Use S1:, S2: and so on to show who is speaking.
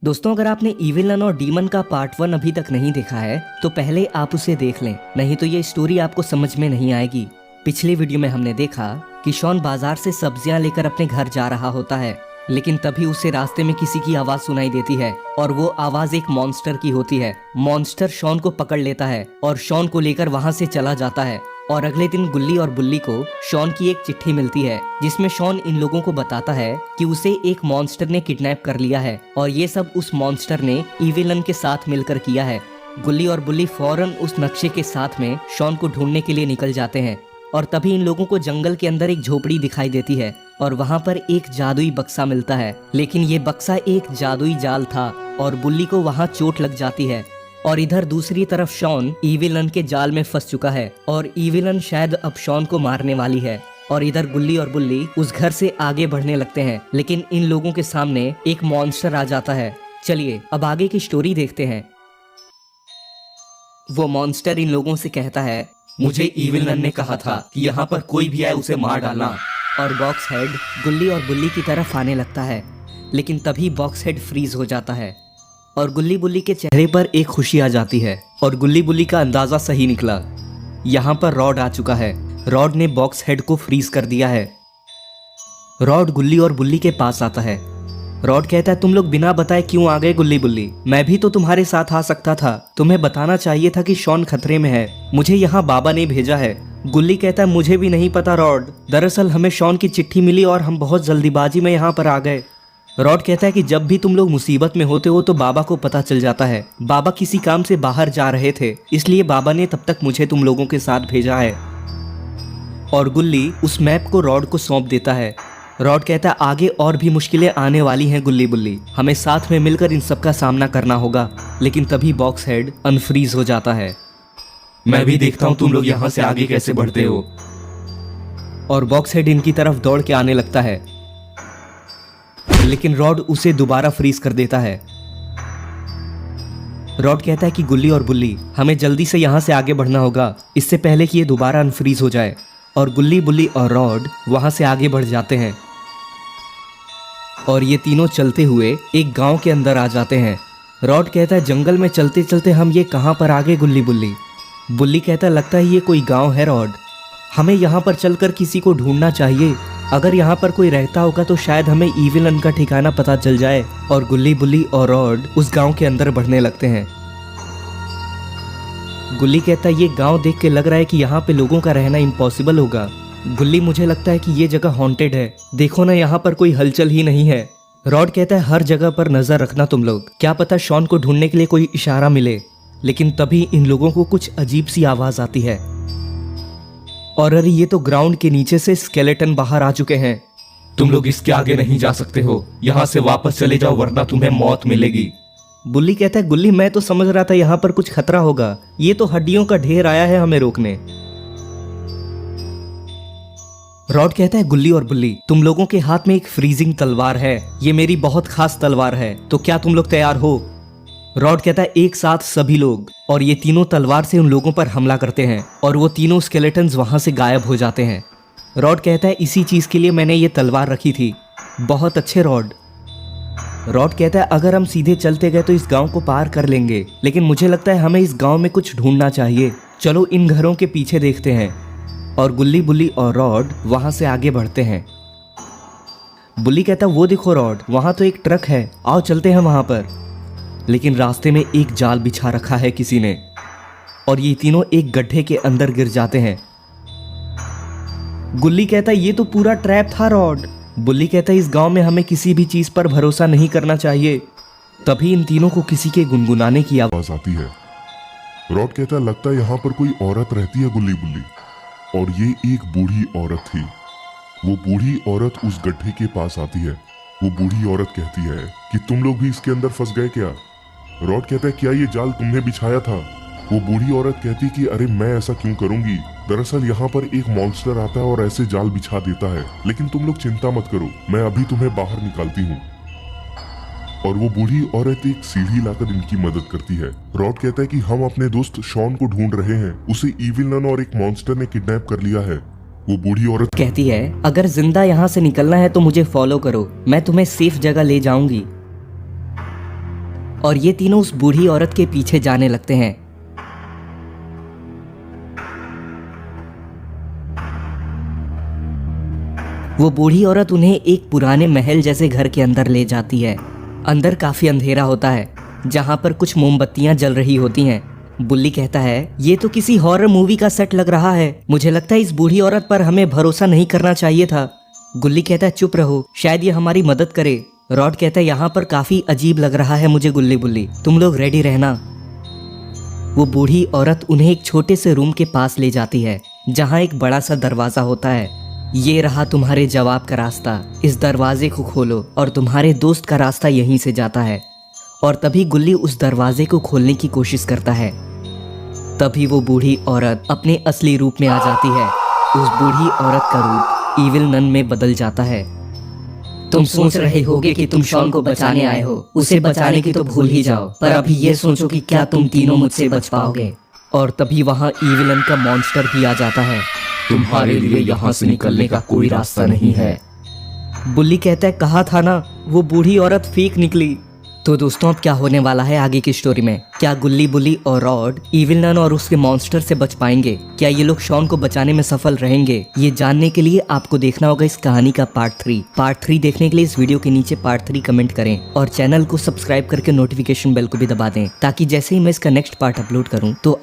S1: दोस्तों, अगर आपने इविलन और डीमन का पार्ट 1 अभी तक नहीं देखा है तो पहले आप उसे देख लें, नहीं तो ये स्टोरी आपको समझ में नहीं आएगी। पिछले वीडियो में हमने देखा कि शॉन बाजार से सब्जियां लेकर अपने घर जा रहा होता है, लेकिन तभी उसे रास्ते में किसी की आवाज सुनाई देती है और वो आवाज एक मॉन्स्टर की होती है। मॉन्स्टर शॉन को पकड़ लेता है और शॉन को लेकर वहां से चला जाता है। और अगले दिन गुल्ली और बुल्ली को शॉन की एक चिट्ठी मिलती है जिसमें शॉन इन लोगों को बताता है कि उसे एक मॉन्स्टर ने किडनैप कर लिया है और ये सब उस मॉन्स्टर ने इविलन के साथ मिलकर किया है। गुल्ली और बुल्ली फौरन उस नक्शे के साथ में शॉन को ढूंढने के लिए निकल जाते हैं और तभी इन लोगों को जंगल के अंदर एक झोपड़ी दिखाई देती है और वहाँ पर एक जादुई बक्सा मिलता है, लेकिन ये बक्सा एक जादुई जाल था और बुल्ली को वहाँ चोट लग जाती है। और इधर दूसरी तरफ शॉन इविलन के जाल में फंस चुका है और इविलन शायद अब शॉन को मारने वाली है। और इधर गुल्ली और बुल्ली उस घर से आगे बढ़ने लगते हैं, लेकिन इन लोगों के सामने एक मॉन्स्टर आ जाता है। चलिए अब आगे की स्टोरी देखते हैं। वो मॉन्स्टर इन लोगों से कहता है,
S2: मुझे इविलन ने कहा था कि यहाँ पर कोई भी आए उसे मार डालना।
S1: और बॉक्स हेड गुल्ली और बुल्ली की तरफ आने लगता है, लेकिन तभी बॉक्स हेड फ्रीज हो जाता है और गुल्ली बुल्ली के चेहरे पर एक खुशी आ जाती है। और गुल्ली बुल्ली का अंदाजा सही निकला, यहाँ पर रॉड आ चुका है। रॉड ने बॉक्स हेड को फ्रीज कर दिया है। रॉड गुल्ली और बुल्ली के पास आता है। रॉड कहता है, तुम लोग बिना बताए क्यों आ गए गुल्ली बुल्ली? मैं भी तो तुम्हारे साथ आ सकता था। तुम्हें बताना चाहिए था कि शॉन खतरे में है। मुझे यहाँ बाबा ने भेजा है। गुल्ली कहता है, मुझे भी नहीं पता रॉड, दरअसल हमें शॉन की चिट्ठी मिली और हम बहुत जल्दीबाजी में यहाँ पर आ गए। रॉड कहता है कि जब भी तुम लोग मुसीबत में होते हो तो बाबा को पता चल जाता है। बाबा किसी काम से बाहर जा रहे थे, इसलिए बाबा ने तब तक मुझे तुम लोगों के साथ भेजा है। और गुल्ली उस मैप को रॉड को सौंप देता है। रॉड कहता है, आगे और भी मुश्किलें आने वाली हैं गुल्ली बुल्ली, हमें साथ में मिलकर इन सब का सामना करना होगा। लेकिन तभी बॉक्स हेड अनफ्रीज हो जाता है।
S2: मैं भी देखता हूँ तुम लोग यहाँ से आगे कैसे बढ़ते हो।
S1: और बॉक्स हेड इनकी तरफ दौड़ के आने लगता है, लेकिन रॉड उसे दोबारा फ्रीज कर देता है। रॉड कहता है कि गुल्ली और बुल्ली, हमें जल्दी से यहाँ से आगे बढ़ना होगा, इससे पहले कि ये दोबारा अनफ्रीज हो जाए। और गुल्ली बुल्ली और रॉड वहां से आगे बढ़ जाते हैं और ये तीनों चलते हुए एक गांव के अंदर आ जाते हैं। रॉड कहता है, जंगल में चलते चलते हम ये कहां पर आ गए गुल्ली बुल्ली? बुल्ली कहता है, लगता है ये कोई गांव है रॉड, हमें यहाँ पर चलकर किसी को ढूंढना चाहिए। अगर यहाँ पर कोई रहता होगा तो शायद हमें इविलन का ठिकाना पता चल जाए। और गुल्ली बुल्ली और रॉड उस गांव के अंदर बढ़ने लगते हैं। गुल्ली कहता है, ये गांव देख के लग रहा है कि यहाँ पे लोगों का रहना इम्पॉसिबल होगा। गुल्ली, मुझे लगता है कि ये जगह हॉन्टेड है, देखो ना यहाँ पर कोई हलचल ही नहीं है। रॉड कहता है, हर जगह पर नजर रखना तुम लोग, क्या पता शॉन को ढूंढने के लिए कोई इशारा मिले। लेकिन तभी इन लोगों को कुछ अजीब सी आवाज आती है और अरे ये तो ग्राउंड के नीचे से स्केलेटन बाहर आ चुके हैं।
S2: तुम लोग इसके आगे नहीं जा सकते हो, यहाँ से वापस चले जाओ वरना तुम्हें मौत मिलेगी।
S1: बुल्ली कहता है, गुल्ली मैं तो समझ रहा था यहाँ पर कुछ खतरा होगा, ये तो हड्डियों का ढेर आया है हमें रोकने। रॉड कहता है, गुल्ली और बुल्ली, तुम लोगों के हाथ में एक फ्रीजिंग तलवार है, ये मेरी बहुत खास तलवार है, तो क्या तुम लोग तैयार हो? रॉड कहता है, एक साथ सभी लोग। और ये तीनों तलवार से उन लोगों पर हमला करते हैं और वो तीनों स्केलेटन्स वहां से गायब हो जाते हैं। रॉड कहता है, इसी चीज के लिए मैंने ये तलवार रखी थी। बहुत अच्छे रॉड। रॉड कहता है, अगर हम सीधे चलते गए तो इस गांव को पार कर लेंगे, लेकिन मुझे लगता है हमें इस गांव में कुछ ढूंढना चाहिए। चलो इन घरों के पीछे देखते हैं। और गुल्ली बुल्ली और रॉड वहां से आगे बढ़ते हैं। बुल्ली कहता है, वो देखो रॉड, वहां तो एक ट्रक है, आओ चलते हैं वहां पर। लेकिन रास्ते में एक जाल बिछा रखा है किसी ने और ये तीनों एक गड्ढे के अंदर गिर जाते हैं। गुल्ली कहता है, ये तो पूरा ट्रैप था रॉड। बुल्ली कहता है, इस गांव में हमें किसी भी चीज पर भरोसा नहीं करना चाहिए। तभी इन तीनों को किसी के गुनगुनाने की आवाज
S3: आती है। रॉड कहता है, लगता है यहाँ पर कोई औरत रहती है गुल्ली बुल्ली, और ये एक बूढ़ी औरत थी। वो बूढ़ी औरत उस गड्ढे के पास आती है। वो बूढ़ी औरत कहती है कि तुम लोग भी इसके अंदर फंस गए क्या? रॉड कहता है, क्या ये जाल तुमने बिछाया था? वो बूढ़ी औरत कहती कि अरे मैं ऐसा क्यों करूंगी, दरअसल यहाँ पर एक मॉन्स्टर आता है और ऐसे जाल बिछा देता है, लेकिन तुम लोग चिंता मत करो, मैं अभी तुम्हें बाहर निकालती हूँ। और वो बूढ़ी औरत एक सीढ़ी लाकर इनकी मदद करती है। रॉड कहता है कि हम अपने दोस्त शॉन को ढूंढ रहे हैं, उसे इविलन और एक मॉन्स्टर ने किडनैप कर लिया है। वो बूढ़ी औरत
S1: कहती है, अगर जिंदा यहाँ से निकलना है तो मुझे फॉलो करो, मैं तुम्हें सेफ जगह ले जाऊंगी। और ये तीनों उस बूढ़ी औरत के पीछे जाने लगते हैं। वो बूढ़ी औरत उन्हें एक पुराने महल जैसे घर के अंदर ले जाती है। अंदर काफी अंधेरा होता है, जहाँ पर कुछ मोमबत्तियां जल रही होती हैं। बुल्ली कहता है, ये तो किसी हॉरर मूवी का सेट लग रहा है। मुझे लगता है इस बूढ़ी औरत पर हमें भरोसा नहीं करना चाहिए था। गुल्ली कहता है, चुप रहो, शायद ये हमारी मदद करे। रॉड कहता है, यहाँ पर काफी अजीब लग रहा है मुझे गुल्ली बुल्ली, तुम लोग रेडी रहना। वो बूढ़ी औरत उन्हें एक छोटे से रूम के पास ले जाती है, जहाँ एक बड़ा सा दरवाजा होता है। ये रहा तुम्हारे जवाब का रास्ता, इस दरवाजे को खोलो और तुम्हारे दोस्त का रास्ता यहीं से जाता है। और तभी गुल्ली उस दरवाजे को खोलने की कोशिश करता है। तभी वो बूढ़ी औरत अपने असली रूप में आ जाती है। उस बूढ़ी औरत का रूप इविल नन में बदल जाता है।
S4: तुम सोच रहे होगे कि तुम शॉन को बचाने आए हो, उसे बचाने की तो भूल ही जाओ, पर अभी ये सोचो कि क्या तुम तीनों मुझसे बच पाओगे।
S1: और तभी वहाँ इविलन का मॉन्स्टर भी आ जाता है।
S2: तुम्हारे लिए यहाँ से निकलने का कोई रास्ता नहीं है।
S1: बुल्ली कहता है, कहा था ना, वो बूढ़ी औरत फेक निकली। तो दोस्तों, अब क्या होने वाला है आगे की स्टोरी में? क्या गुल्ली बुल्ली और रॉड इविल नन और उसके मॉन्स्टर से बच पाएंगे? क्या ये लोग शॉन को बचाने में सफल रहेंगे? ये जानने के लिए आपको देखना होगा इस कहानी का पार्ट 3। पार्ट 3 देखने के लिए इस वीडियो के नीचे पार्ट 3 कमेंट करें और चैनल को सब्सक्राइब करके नोटिफिकेशन बेल को भी दबा दें, ताकि जैसे ही मैं इसका नेक्स्ट पार्ट अपलोड करूँ तो